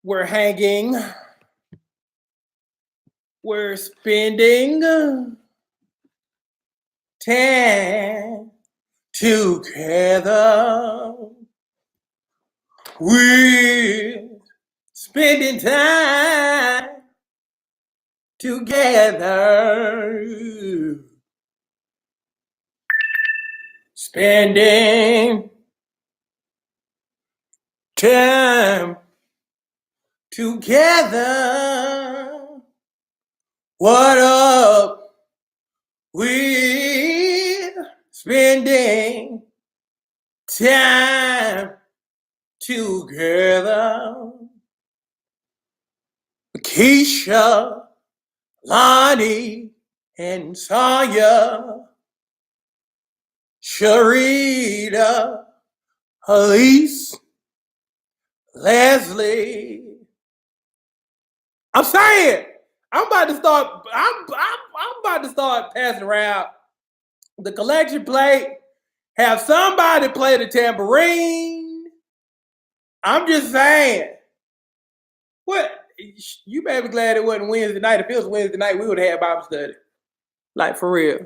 We're hanging. We're spending time together. We're spending time together. Spending time together. What up? We're spending time together. Keisha, Lonnie, and Sonya, Sharita, Elise, Leslie. I'm saying, I'm about to start. I'm about to start passing around the collection plate. Have somebody play the tambourine. I'm just saying. What? You better be glad it wasn't Wednesday night. If it was Wednesday night, we would have had Bible study. Like, for real.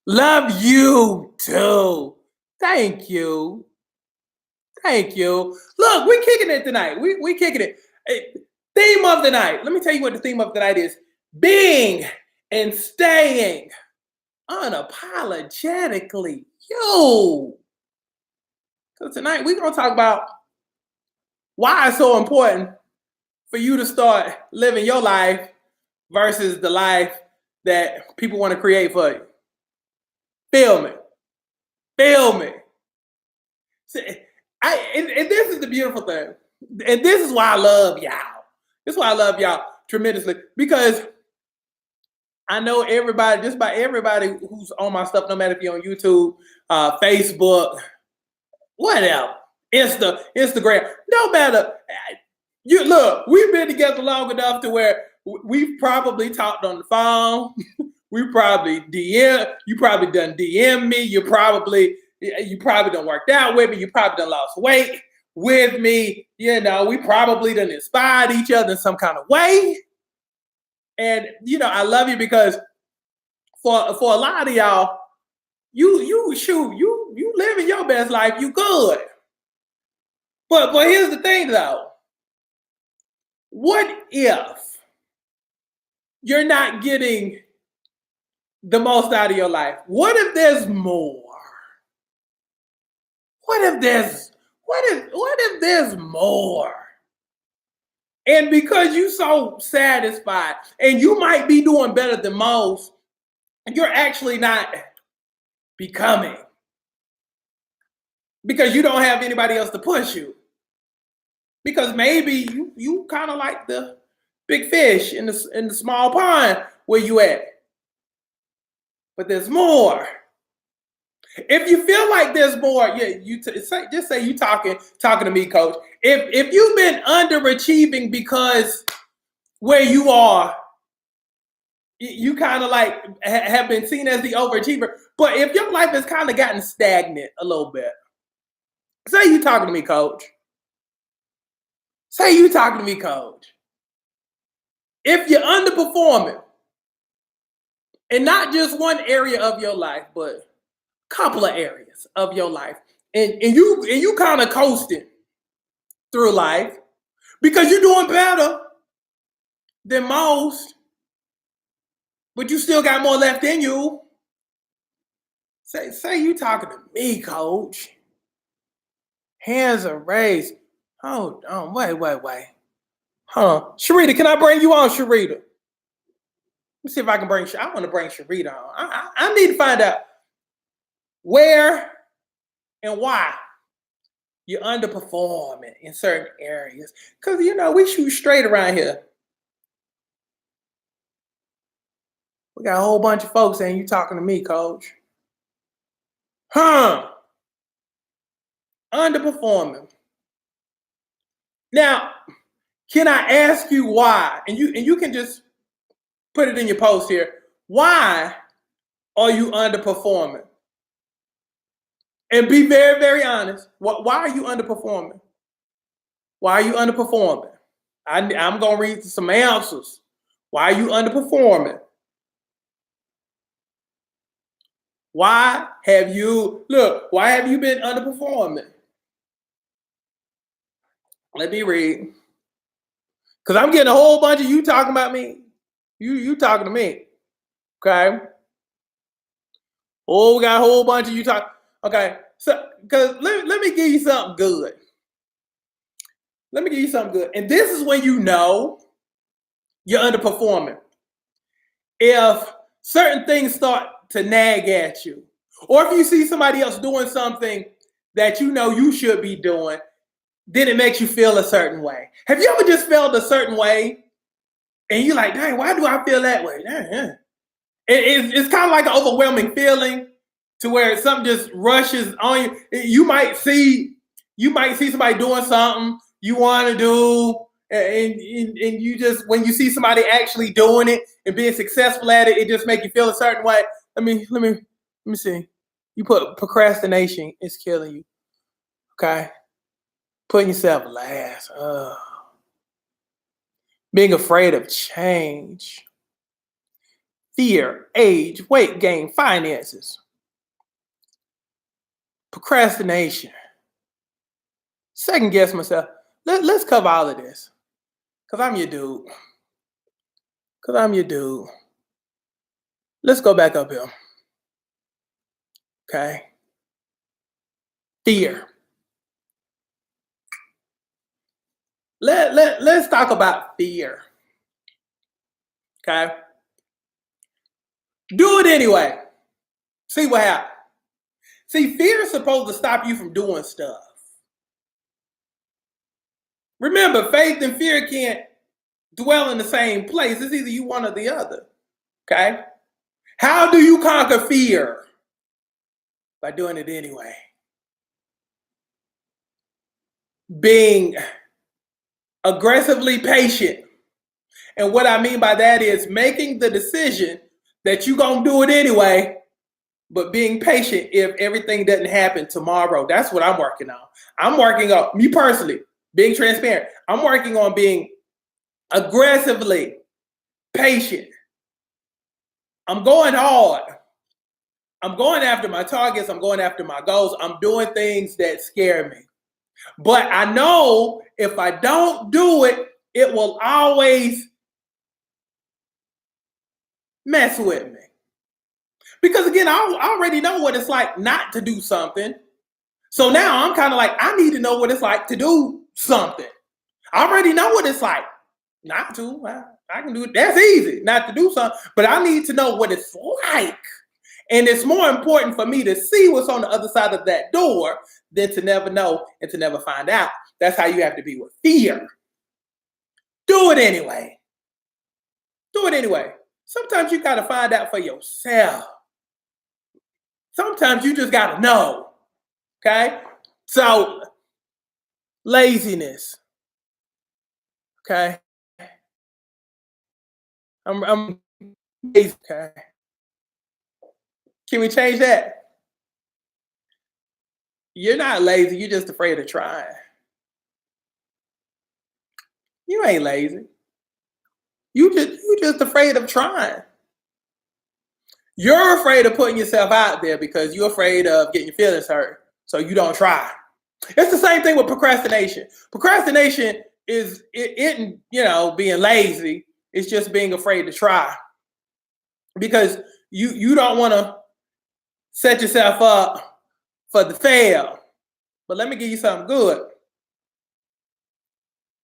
Love you too. Thank you. Thank you. Look, we kicking it tonight. We kicking it. Theme of the night. Let me tell you what the theme of the night is. Being and staying unapologetically you. So tonight we're going to talk about why it's so important for you to start living your life versus the life that people want to create for you. Feel me. Feel me. See, and this is the beautiful thing. And this is why I love y'all. This is why I love y'all tremendously. Because I know everybody, just about everybody who's on my stuff, no matter if you're on YouTube, Facebook, whatever, Instagram, no matter. You look, we've been together long enough to where we've probably talked on the phone. We probably you probably done DM me. You probably done worked out with me. You probably done lost weight with me. You know, we probably done inspired each other in some kind of way. And I love you because for a lot of y'all, you living your best life. You good. But here's the thing though. What if you're not getting the most out of your life? What if there's more? What if there's more? And because you're so satisfied and you might be doing better than most, you're actually not becoming. Because you don't have anybody else to push you. Because maybe you kind of like the big fish in the small pond where you at. But there's more. If you feel like there's more, yeah, just say you talking to me, coach. If you've been underachieving because where you are, you kind of like have been seen as the overachiever. But if your life has kind of gotten stagnant a little bit, say you talking to me, coach. Say you talking to me, coach. If you're underperforming, and not just one area of your life, but a couple of areas of your life, and you kind of coasting through life because you're doing better than most, but you still got more left in you. Say you talking to me, coach. Hands are raised. Hold on, wait. Huh? Sharita, can I bring you on, Sharita? Let me see if I can I want to bring Sharita on. I need to find out where and why you're underperforming in certain areas. Because, we shoot straight around here. We got a whole bunch of folks saying you talking to me, coach. Huh? Underperforming. Now, can I ask you why? And you can just put it in your post here. Why are you underperforming? And be very, very honest. Why are you underperforming? Why are you underperforming? I'm going to read some answers. Why are you underperforming? Why have you been underperforming? Let me read. Because I'm getting a whole bunch of you talking about me. You talking to me. Okay. Oh, we got a whole bunch of you talking. Okay. So, because let me give you something good. Let me give you something good. And this is when you know you're underperforming. If certain things start to nag at you, or if you see somebody else doing something that you know you should be doing, then it makes you feel a certain way. Have you ever just felt a certain way and you're like, dang, why do I feel that way? It's kind of like an overwhelming feeling to where something just rushes on you. You might see somebody doing something you want to do, and you just, when you see somebody actually doing it and being successful at it, it just makes you feel a certain way. Let me see. You put procrastination is killing you. Okay, putting yourself last. Being afraid of change. Fear, age, weight gain, finances. Procrastination. Second guess myself. Let's cover all of this. Because I'm your dude. Let's go back up here. Okay. Fear. Let's talk about fear. Okay. Do it anyway. See what happens. See, fear is supposed to stop you from doing stuff. Remember, faith and fear can't dwell in the same place. It's either you one or the other. Okay? How do you conquer fear? By doing it anyway. Being aggressively patient. And what I mean by that is making the decision that you're going to do it anyway, but being patient if everything doesn't happen tomorrow. That's what I'm working on. I'm working on, me personally, being transparent. I'm working on being aggressively patient. I'm going hard. I'm going after my targets. I'm going after my goals. I'm doing things that scare me. But I know if I don't do it, it will always mess with me. Because again, I already know what it's like not to do something. So now I'm kind of like, I need to know what it's like to do something. I already know what it's like not to. I can do it. That's easy, not to do something. But I need to know what it's like. And it's more important for me to see what's on the other side of that door than to never know and to never find out. That's how you have to be with fear. Do it anyway. Do it anyway. Sometimes you got to find out for yourself. Sometimes you just got to know. Okay? So, laziness. Okay? I'm lazy. Okay? Can we change that? You're not lazy. You're just afraid of trying. You ain't lazy. You just afraid of trying. You're afraid of putting yourself out there because you're afraid of getting your feelings hurt. So you don't try. It's the same thing with procrastination. Procrastination is it being lazy. It's just being afraid to try. Because you don't want to set yourself up for the fail. But let me give you something good.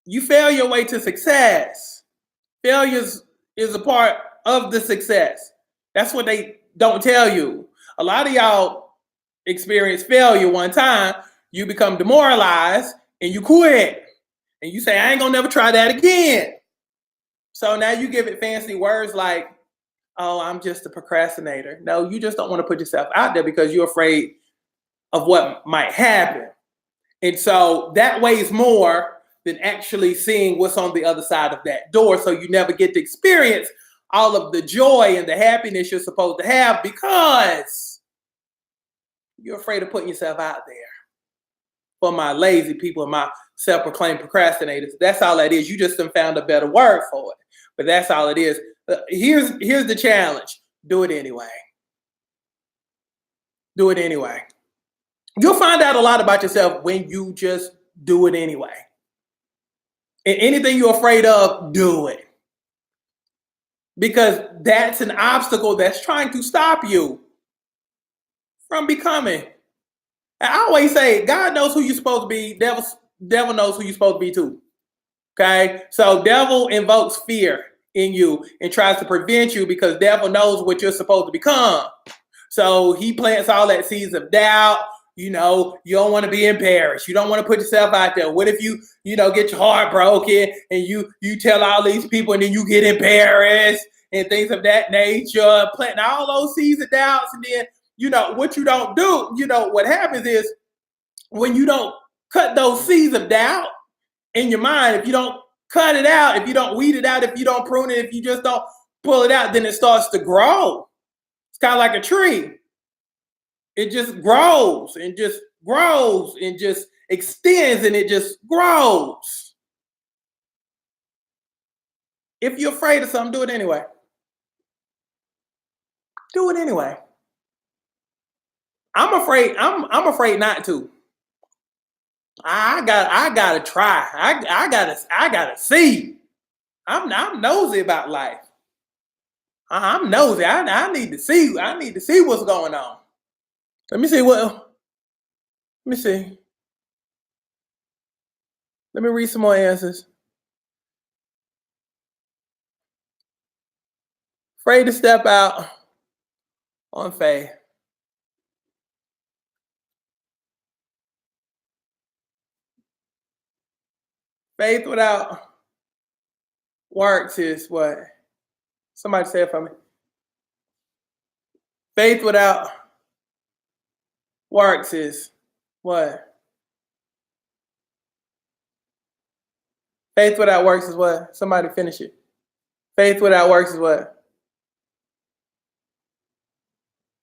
You fail your way to success. Failures is a part of the success. That's what they don't tell you. A lot of y'all experience failure one time, you become demoralized and you quit. And you say, I ain't gonna never try that again. So now you give it fancy words like, oh, I'm just a procrastinator. No, you just don't want to put yourself out there because you're afraid of what might happen. And so that weighs more than actually seeing what's on the other side of that door. So you never get to experience all of the joy and the happiness you're supposed to have because you're afraid of putting yourself out there. for my lazy people and my self-proclaimed procrastinators. That's all that is. You just done found a better word for it. But that's all it is. Here's the challenge. Do it anyway. Do it anyway. You'll find out a lot about yourself when you just do it anyway. And anything you're afraid of, do it. Because that's an obstacle that's trying to stop you from becoming. I always say, God knows who you're supposed to be. Devil knows who you're supposed to be too. Okay? So devil invokes fear in you and tries to prevent you because devil knows what you're supposed to become. So he plants all that seeds of doubt. You don't want to be embarrassed. You don't want to put yourself out there. What if you get your heart broken and you tell all these people and then you get embarrassed and things of that nature, planting all those seeds of doubts. And then, what you don't do, what happens is when you don't cut those seeds of doubt in your mind, if you don't cut it out, if you don't weed it out, if you don't prune it, if you just don't pull it out, then it starts to grow. It's kind of like a tree. It just grows and just grows and just extends and it just grows. If you're afraid of something, do it anyway. Do it anyway. I'm afraid not to. I gotta try. I gotta see. I'm nosy about life. I'm nosy. I need to see. I need to see what's going on. Let me see. Let me read some more answers. Afraid to step out on faith. Faith without works is what? Somebody say it for me. Faith without works is what? Faith without works is what? Somebody finish it. Faith without works is what?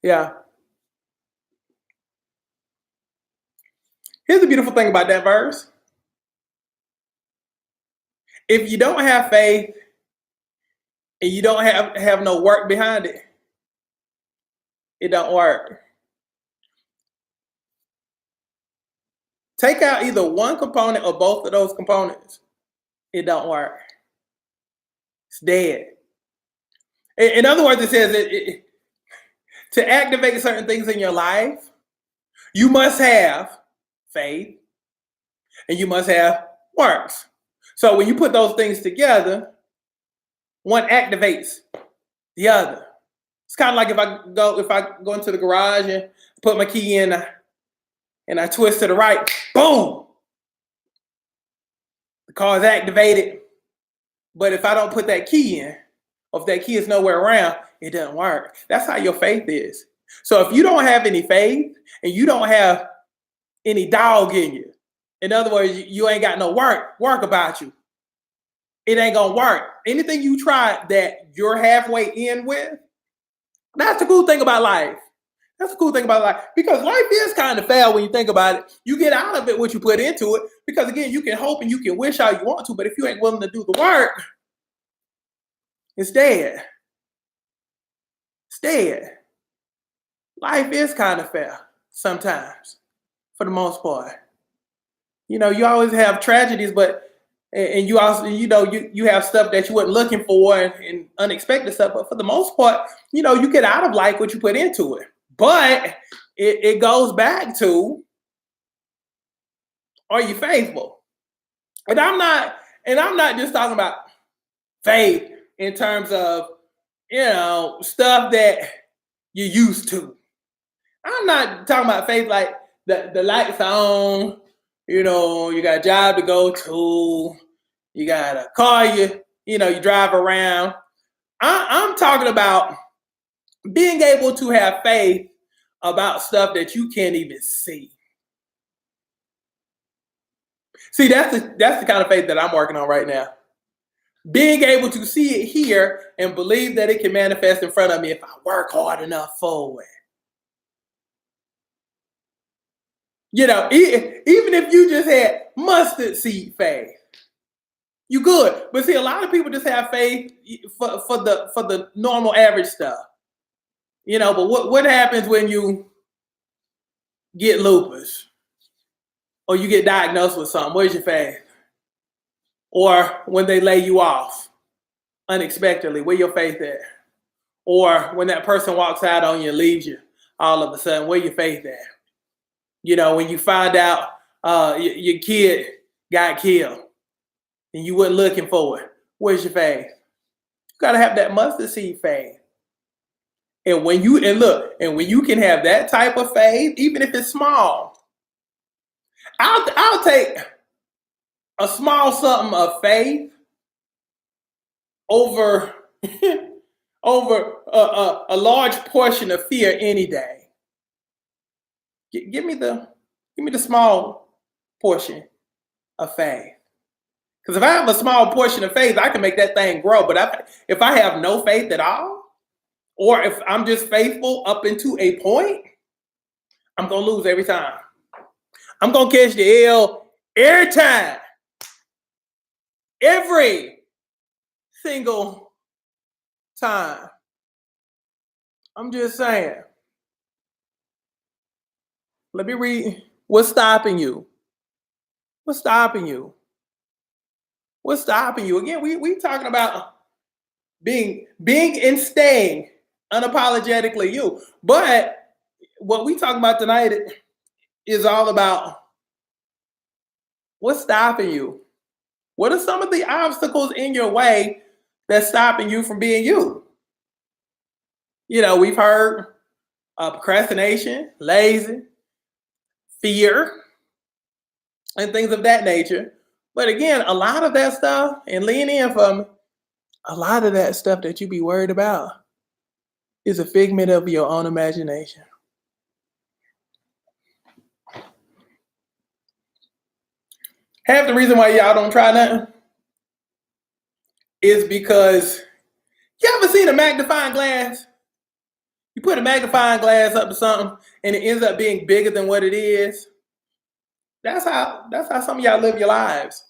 Yeah. Here's the beautiful thing about that verse. If you don't have faith and you don't have no work behind it, it don't work. Take out either one component or both of those components. It don't work. It's dead. In other words, it says to activate certain things in your life, you must have faith and you must have works. So when you put those things together, one activates the other. It's kind of like if I go into the garage and put my key in and I twist to the right, boom, the car is activated. But if I don't put that key in, or if that key is nowhere around, it doesn't work. That's how your faith is. So if you don't have any faith and you don't have any dog in you, in other words, you ain't got no work about you, it ain't gonna work. Anything you try that you're halfway in with, that's the cool thing about life. That's the cool thing about life. Because life is kind of fair when you think about it. You get out of it what you put into it. Because again, you can hope and you can wish how you want to, but if you ain't willing to do the work, it's dead. It's dead. Life is kind of fair sometimes, for the most part. You always have tragedies, and you also, you have stuff that you weren't looking for and unexpected stuff. But for the most part, you get out of life what you put into it. But it goes back to, are you faithful? And I'm not just talking about faith in terms of, stuff that you're used to. I'm not talking about faith like the lights are on, you got a job to go to, you got a car you drive around. I'm talking about being able to have faith about stuff that you can't even see. See, that's the kind of faith that I'm working on right now. Being able to see it here and believe that it can manifest in front of me if I work hard enough for it. Even if you just had mustard seed faith, you good. But see, a lot of people just have faith for the normal average stuff. But what happens when you get lupus or you get diagnosed with something? Where's your faith? Or when they lay you off unexpectedly, where your faith at? Or when that person walks out on you and leaves you all of a sudden, where your faith at? When you find out your kid got killed and you weren't looking for it, where's your faith? You gotta have that mustard seed faith. And when you can have that type of faith, even if it's small, I'll take a small something of faith over over a large portion of fear any day. Give me the small portion of faith. Because if I have a small portion of faith, I can make that thing grow. But if I have no faith at all, or if I'm just faithful up into a point, I'm going to lose every time. I'm going to catch the L every time. Every single time. I'm just saying. Let me read. What's stopping you? What's stopping you? What's stopping you? Again, we talking about being and staying unapologetically you. But what we talking about tonight is all about what's stopping you. What are some of the obstacles in your way that's stopping you from being you? We've heard procrastination, lazy, fear, and things of that nature. But again, a lot of that stuff, and lean in for me, a lot of that stuff that you be worried about is a figment of your own imagination. Half the reason why y'all don't try nothing is because you ever seen a magnifying glass? You put a magnifying glass up to something and it ends up being bigger than what it is. That's how some of y'all live your lives.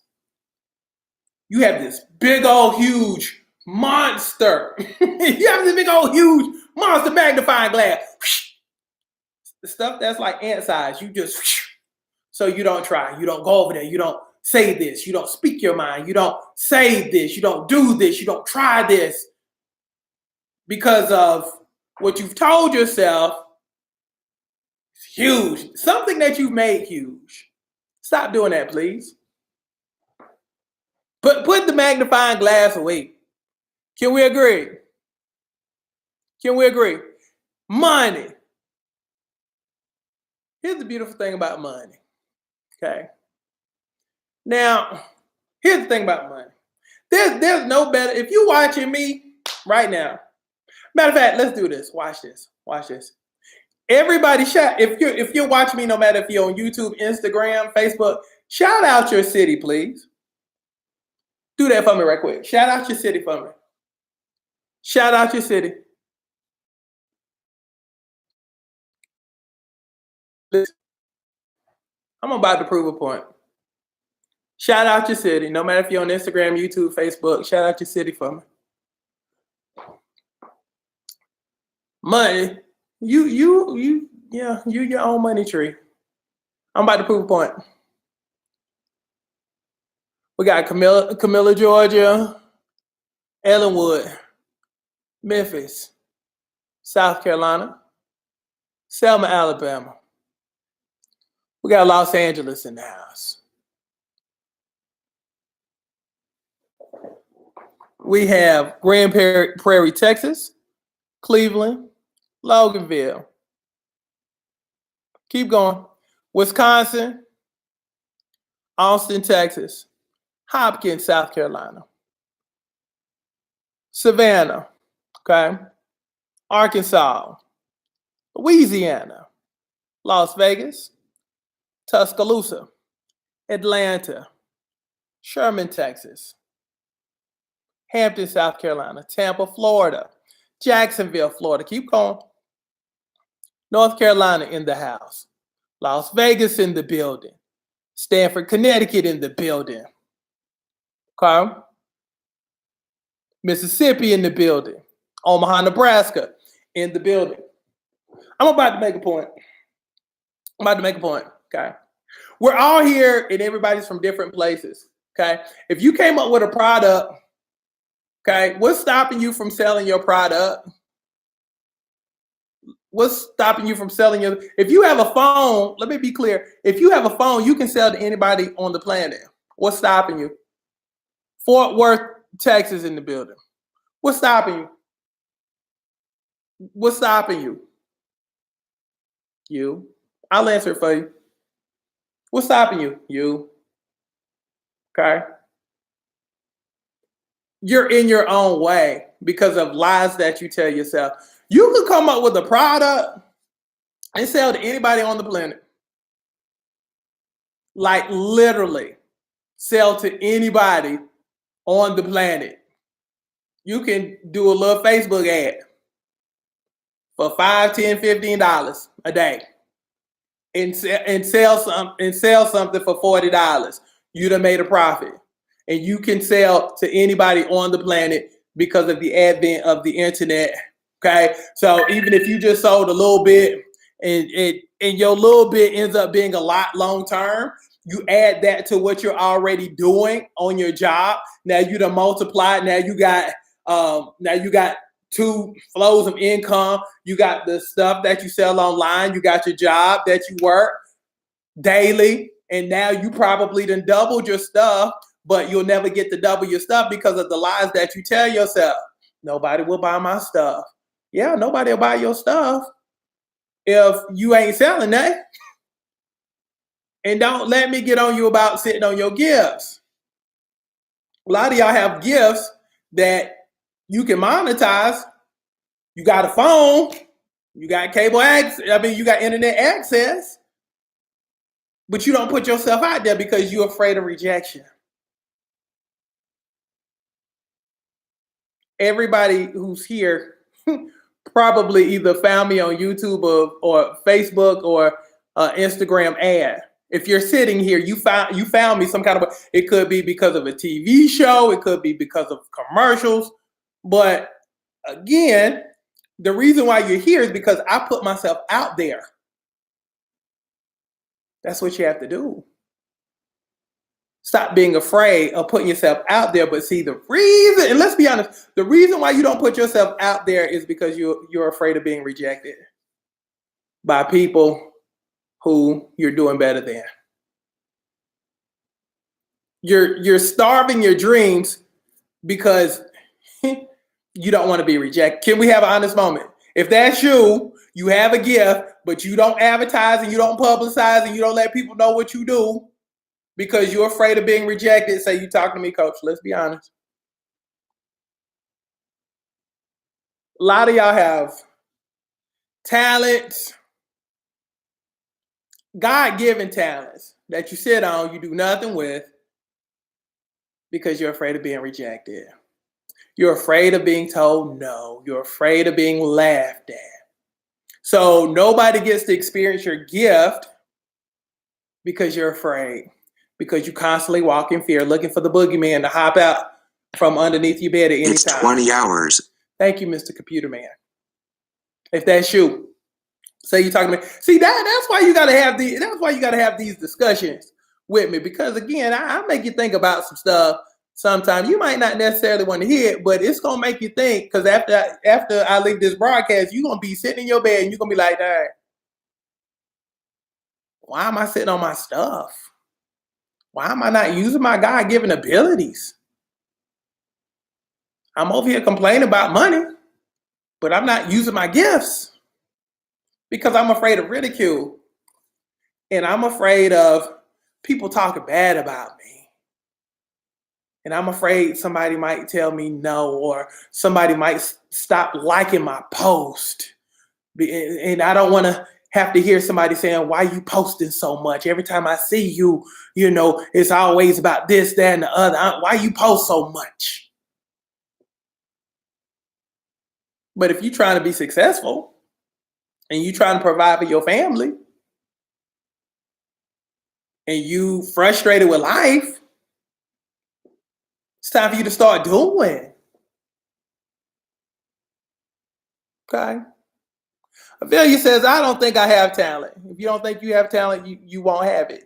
You have this big old huge monster. You have this big old huge monster magnifying glass. The stuff that's like ant size, you just so you don't try. You don't go over there. You don't say this. You don't speak your mind. You don't say this. You don't do this. You don't try this because of what you've told yourself is huge. Something that you've made huge. Stop doing that, please. Put the magnifying glass away. Can we agree? Can we agree? Money. Here's the beautiful thing about money. Okay. Now, here's the thing about money. There's no better. If you're watching me right now, matter of fact, let's do this. Watch this. Watch this. Everybody shout. If you're watching me, no matter if you're on YouTube, Instagram, Facebook, shout out your city, please. Do that for me right quick. Shout out your city for me. Shout out your city. Listen, I'm about to prove a point. Shout out your city. No matter if you're on Instagram, YouTube, Facebook, shout out your city for me. Money. You your own money tree. I'm about to prove a point. We got Camilla, Georgia, Ellenwood, Memphis, South Carolina, Selma, Alabama. We got Los Angeles in the house. We have Grand Prairie, Texas, Cleveland, Loganville. Keep going. Wisconsin, Austin, Texas, Hopkins, South Carolina, Savannah, okay, Arkansas, Louisiana, Las Vegas, Tuscaloosa, Atlanta, Sherman, Texas, Hampton, South Carolina, Tampa, Florida, Jacksonville, Florida. Keep going. North Carolina in the house. Las Vegas in the building. Stanford, Connecticut in the building. Okay. Mississippi in the building. Omaha, Nebraska in the building. I'm about to make a point. Okay. We're all here and everybody's from different places. Okay. If you came up with a product, okay, what's stopping you from selling your product? What's stopping you from selling your? If you have a phone, let me be clear. If you have a phone, you can sell to anybody on the planet. What's stopping you? Fort Worth, Texas in the building. What's stopping you? What's stopping you? You. I'll answer it for you. What's stopping you? You. Okay. You're in your own way because of lies that you tell yourself. You could come up with a product and sell to anybody on the planet. Like literally sell to anybody on the planet. You can do a little Facebook ad for $5, $10, $15 a day and sell something for $40. You done made a profit. And you can sell to anybody on the planet because of the advent of the internet. Okay. So even if you just sold a little bit and your little bit ends up being a lot long term, you add that to what you're already doing on your job. Now you done multiply. Now you got two flows of income. You got the stuff that you sell online. You got your job that you work daily. And now you probably done doubled your stuff, but you'll never get to double your stuff because of the lies that you tell yourself. Nobody will buy my stuff. Yeah, nobody will buy your stuff if you ain't selling that. And don't let me get on you about sitting on your gifts. A lot of y'all have gifts that you can monetize. You got a phone, you got cable access, you got internet access, but you don't put yourself out there because you're afraid of rejection. Everybody who's here probably either found me on YouTube or Facebook or Instagram ad. If you're sitting here, you found me some kind of. It could be because of a TV show. It could be because of commercials. But again, the reason why you're here is because I put myself out there. That's what you have to do. Stop being afraid of putting yourself out there. But see, the reason, and let's be honest, the reason why you don't put yourself out there is because you're afraid of being rejected by people who you're doing better than. You're starving your dreams because you don't want to be rejected. Can we have an honest moment? If that's you, you have a gift, but you don't advertise and you don't publicize and you don't let people know what you do because you're afraid of being rejected. Say, you talking to me, coach. Let's be honest. A lot of y'all have talents, God-given talents that you sit on, you do nothing with because you're afraid of being rejected. You're afraid of being told no. You're afraid of being laughed at. So nobody gets to experience your gift because you're afraid. Because you constantly walk in fear, looking for the boogeyman to hop out from underneath your bed at any time. It's 20 hours. Thank you, Mr. Computer Man. If that's you, say you talking to me. See, that's why you gotta have these discussions with me. Because again, I make you think about some stuff. Sometimes you might not necessarily want to hear it, but it's gonna make you think. Because after I leave this broadcast, you're gonna be sitting in your bed and you're gonna be like, "Dang, why am I sitting on my stuff? Why am I not using my God-given abilities? I'm over here complaining about money, but I'm not using my gifts because I'm afraid of ridicule. And I'm afraid of people talking bad about me. And I'm afraid somebody might tell me no, or somebody might stop liking my post. And I don't want to have to hear somebody saying, why you posting so much? Every time I see you, it's always about this, that, and the other. Why you post so much? But if you're trying to be successful and you're trying to provide for your family, and you frustrated with life, it's time for you to start doing. Okay. Ophelia says, I don't think I have talent. If you don't think you have talent, you won't have it.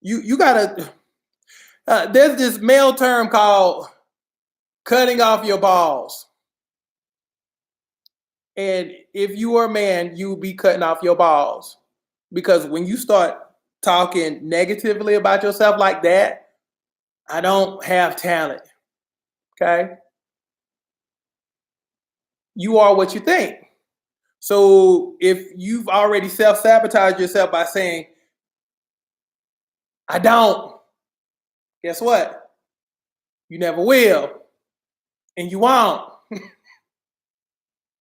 You gotta, there's this male term called cutting off your balls. And if you are a man, you will be cutting off your balls. Because when you start talking negatively about yourself like that, I don't have talent. Okay. You are what you think. So if you've already self-sabotaged yourself by saying, I don't, guess what? You never will. And you won't.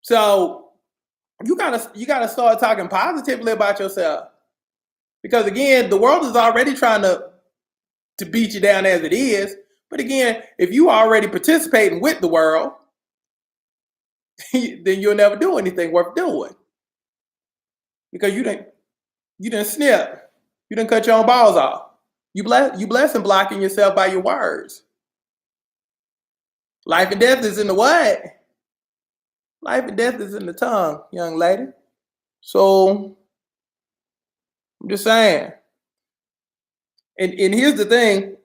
So you gotta start talking positively about yourself. Because again, the world is already trying to beat you down as it is. But again, if you are already participating with the world, then you'll never do anything worth doing. Because you didn't snip. You didn't cut your own balls off. You blessing blocking yourself by your words. Life and death is in the what? Life and death is in the tongue, young lady. So I'm just saying. And here's the thing.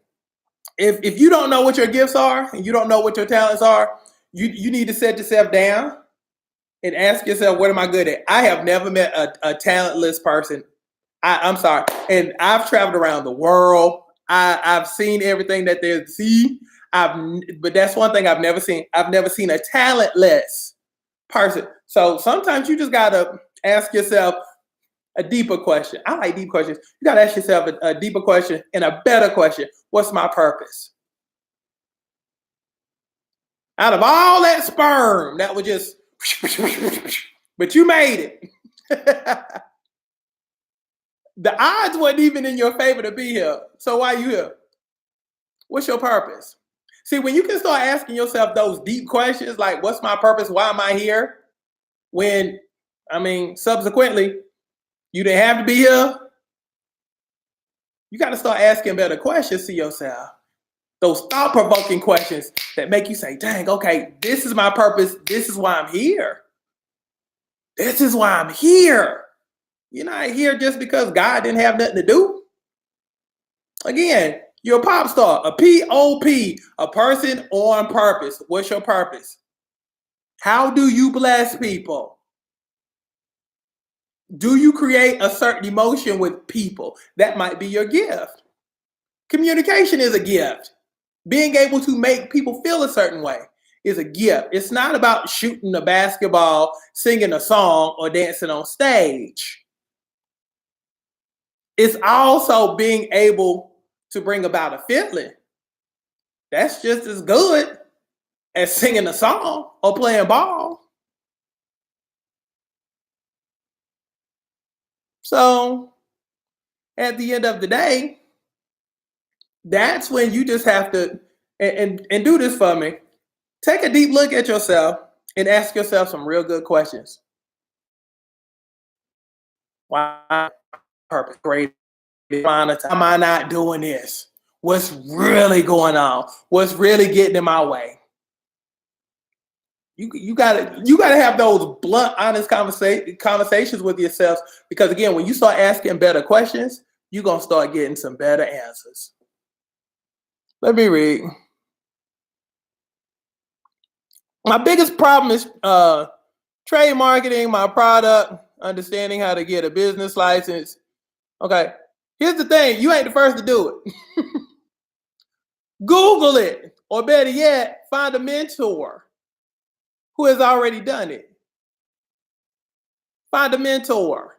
If you don't know what your gifts are and you don't know what your talents are, you need to set yourself down and ask yourself, what am I good at? I have never met a talentless person. I'm sorry. And I've traveled around the world. I've seen everything that there's to see. But that's one thing I've never seen. I've never seen a talentless person. So sometimes you just gotta ask yourself a deeper question. I like deep questions. You gotta ask yourself a deeper question and a better question. What's my purpose? Out of all that sperm, that was just, but you made it. The odds wasn't even in your favor to be here. So why are you here? What's your purpose? See, when you can start asking yourself those deep questions, like, what's my purpose? Why am I here? When, subsequently, you didn't have to be here. You got to start asking better questions to yourself. Those thought-provoking questions that make you say, dang, okay, this is my purpose. This is why I'm here. This is why I'm here. You're not here just because God didn't have nothing to do. Again, you're a pop star, a P-O-P, a person on purpose. What's your purpose? How do you bless people? Do you create a certain emotion with people? That might be your gift. Communication is a gift. Being able to make people feel a certain way is a gift. It's not about shooting a basketball, singing a song, or dancing on stage. It's also being able to bring about a feeling. That's just as good as singing a song or playing ball. So at the end of the day, that's when you just have to, and do this for me. Take a deep look at yourself and ask yourself some real good questions. Why purpose? Great. Why am I not doing this? What's really going on? What's really getting in my way? You gotta have those blunt, honest conversations with yourself, because again, when you start asking better questions, you're gonna start getting some better answers. Let me read. My biggest problem is trade marketing my product, understanding how to get a business license. Okay, here's the thing: you ain't the first to do it. Google it, or better yet, find a mentor who has already done it. Find a mentor.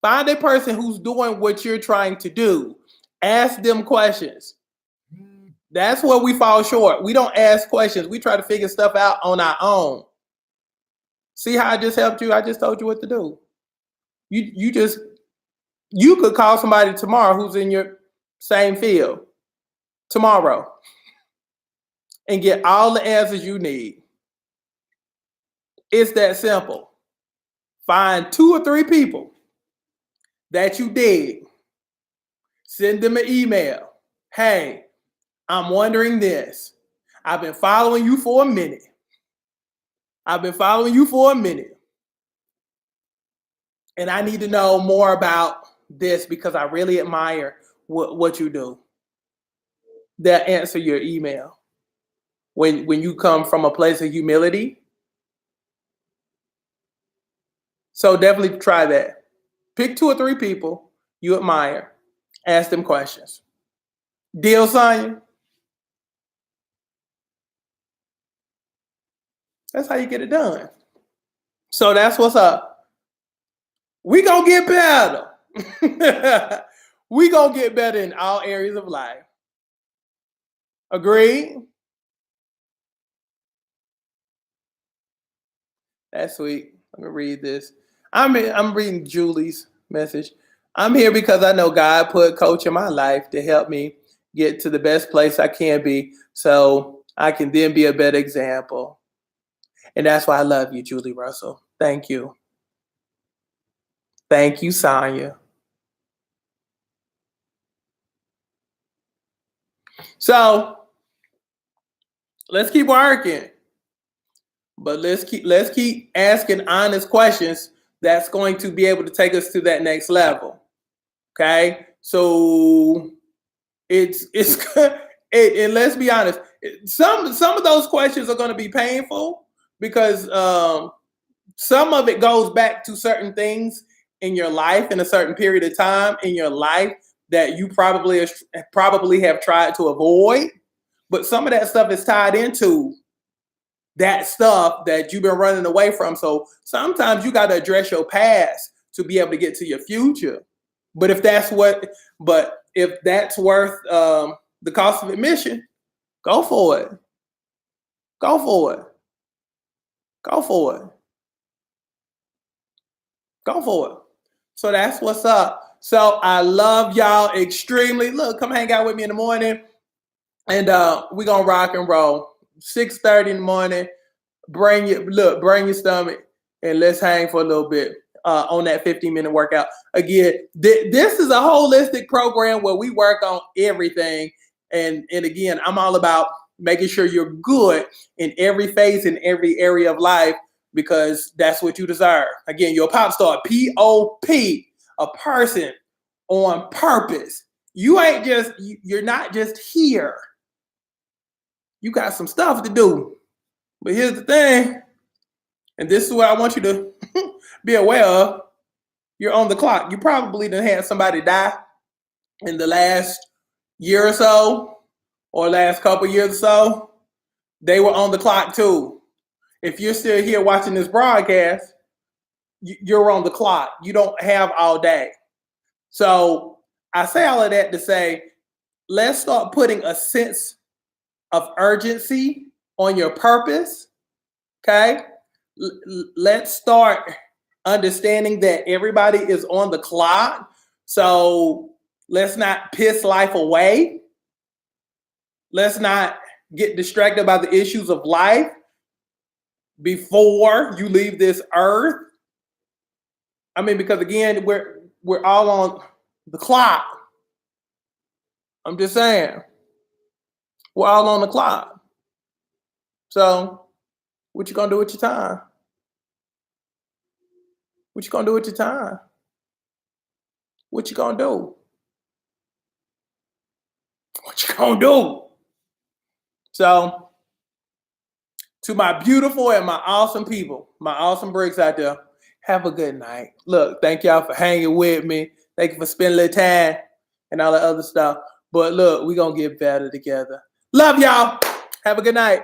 Find a person who's doing what you're trying to do. Ask them questions. That's where we fall short. We don't ask questions. We try to figure stuff out on our own. See how I just helped you? I just told you what to do. You could call somebody tomorrow who's in your same field tomorrow and get all the answers you need. It's that simple. Find 2 or 3 people that you dig Send them an email. Hey, I'm wondering this. I've been following you for a minute. And I need to know more about this because I really admire what you do. They'll answer your email. When you come from a place of humility. So definitely try that. Pick 2 or 3 people you admire. Ask them questions. Deal, Sonya? That's how you get it done. So that's what's up. We gonna get better. We gonna get better in all areas of life. Agreed? That's sweet. I'm gonna read this. I'm reading Julie's message. I'm here because I know God put Coach in my life to help me get to the best place I can be so I can then be a better example. And that's why I love you, Julie Russell. Thank you. Thank you, Sonya. So let's keep working. But let's keep asking honest questions that's going to be able to take us to that next level. Okay? So it's and let's be honest, some of those questions are going to be painful because some of it goes back to certain things in your life in a certain period of time in your life that you probably have tried to avoid, but some of that stuff is tied into that stuff that you've been running away from. So sometimes you got to address your past to be able to get to your future. But if that's worth the cost of admission, go for it. Go for it. Go for it. Go for it. So that's what's up. So I love y'all extremely. Look, come hang out with me in the morning, and we're gonna rock and roll. 6:30 in the morning. Bring your stomach, and let's hang for a little bit on that 15-minute workout. Again, this is a holistic program where we work on everything. And again, I'm all about making sure you're good in every phase, in every area of life, because that's what you deserve. Again, you're a pop star, P-O-P, a person on purpose. You're not just here. You got some stuff to do. But here's the thing, and this is what I want you to be aware of. You're on the clock. You probably done had somebody die in the last year or so, or last couple years or so. They were on the clock too. If you're still here watching this broadcast, you're on the clock. You don't have all day. So I say all of that to say, let's start putting a sense of urgency on your purpose. Okay? Let's start understanding that everybody is on the clock. So let's not piss life away. Let's not get distracted by the issues of life before you leave this earth. I mean, because again, we're all on the clock. I'm just saying. We're all on the clock. So what you gonna do with your time? What you gonna do with your time? What you gonna do? What you gonna do? So, to my beautiful and my awesome people, my awesome bricks out there, have a good night. Look, thank y'all for hanging with me. Thank you for spending a little time and all that other stuff. But look, we're gonna get better together. Love y'all. Have a good night.